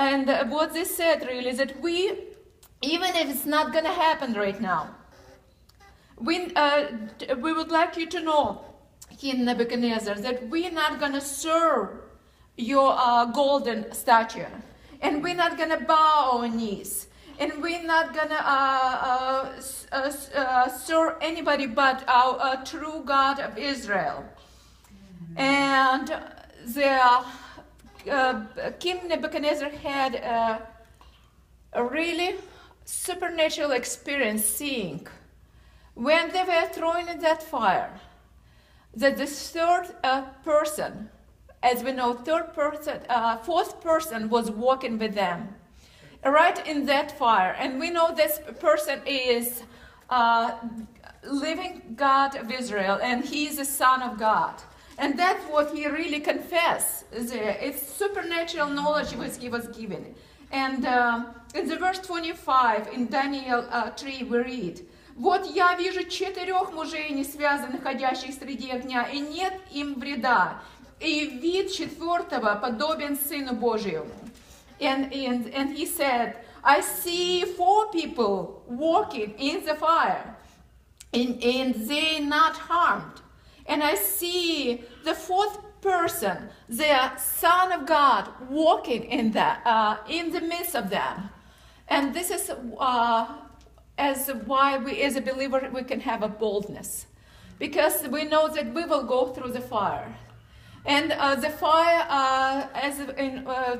And what they said really is that even if it's not going to happen right now, we would like you to know, King Nebuchadnezzar, that we're not going to serve your golden statue, and we're not going to bow our knees, and we're not going to serve anybody but our true God of Israel. And the King Nebuchadnezzar had a really supernatural experience seeing when they were thrown in that fire, that the third person, as we know, fourth person was walking with them, right in that fire. And we know this person is living God of Israel, and he is the Son of God. And that's what he really confessed. It's supernatural knowledge he was given. And in the verse 25 in Daniel 3 we read, «Вот я вижу 4 мужей, не связанных, ходящих среди огня, и нет им вреда, и вид 4-го подобен Сыну Божьему». And he said, I see 4 people walking in the fire, and they not harmed. And I see the 4th person, the Son of God, walking in the midst of them. And this is as why we, as a believer, we can have a boldness, because we know that we will go through the fire. And the fire,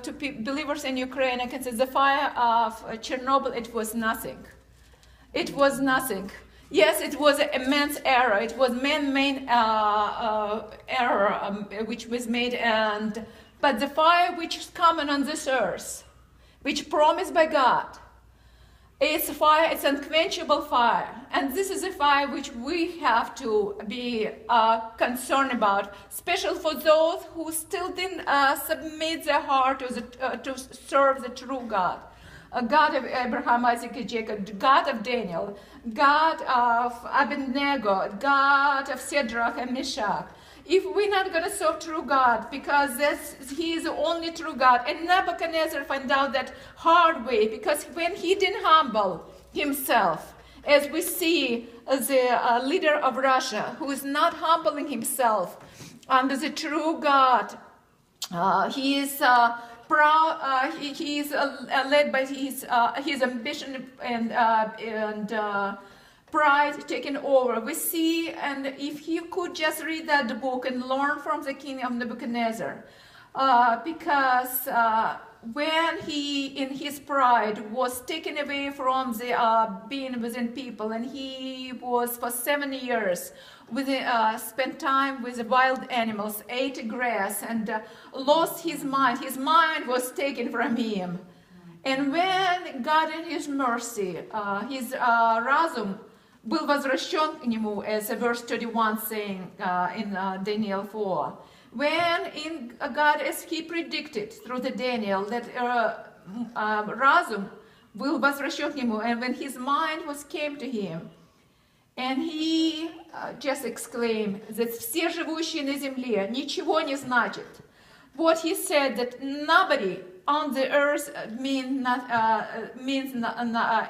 to believers in Ukraine, I can say the fire of Chernobyl, it was nothing. It was nothing. Yes, it was an immense error. It was man-made error which was made, but the fire which is common on this earth, which promised by God, it's fire. It's unquenchable fire, and this is a fire which we have to be concerned about, especially for those who still didn't submit their heart to serve the true God. God of Abraham, Isaac, and Jacob, God of Daniel, God of Abednego, God of Shadrach and Meshach. If we're not going to serve true God, because he is the only true God, and Nebuchadnezzar found out that hard way, because when he didn't humble himself, as we see the leader of Russia, who is not humbling himself under the true God, he is proud. He is led by his ambition and pride taken over. We see, and if you could just read that book and learn from the king of Nebuchadnezzar, because when he, in his pride, was taken away from the being within people, and he was for 7 years spent time with the wild animals, ate grass, and lost his mind. His mind was taken from him. And when God in his mercy, his разум был возвращен к нему, as verse 31 saying in Daniel 4. When in God, as he predicted through the Daniel, that разум был возвращен к нему, and when his mind came to him, and he just exclaimed that все живущие на земле ничего не значит. What he said, that nobody on the earth means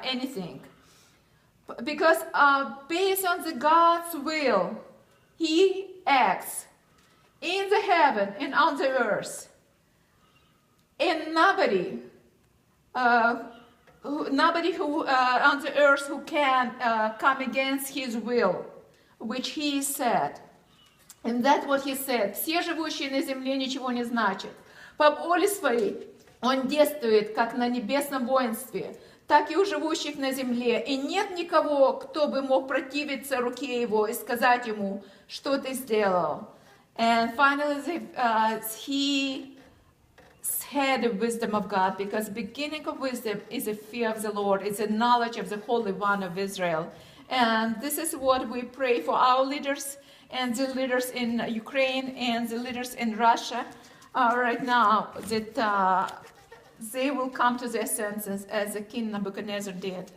anything. Because based on the God's will, he acts in the heaven and on the earth. And nobody who on the earth who can come against his will, which he said. And that's what he said. Все живущие на земле ничего не значит. По воле своей он действует как на небесном воинстве, так и у живущих на земле. И нет никого, кто бы мог противиться руке его и сказать ему, что ты сделал. And finally, he had the wisdom of God, because beginning of wisdom is a fear of the Lord. It's a knowledge of the Holy One of Israel. And this is what we pray for our leaders and the leaders in Ukraine and the leaders in Russia right now, that they will come to their senses as the King Nebuchadnezzar did.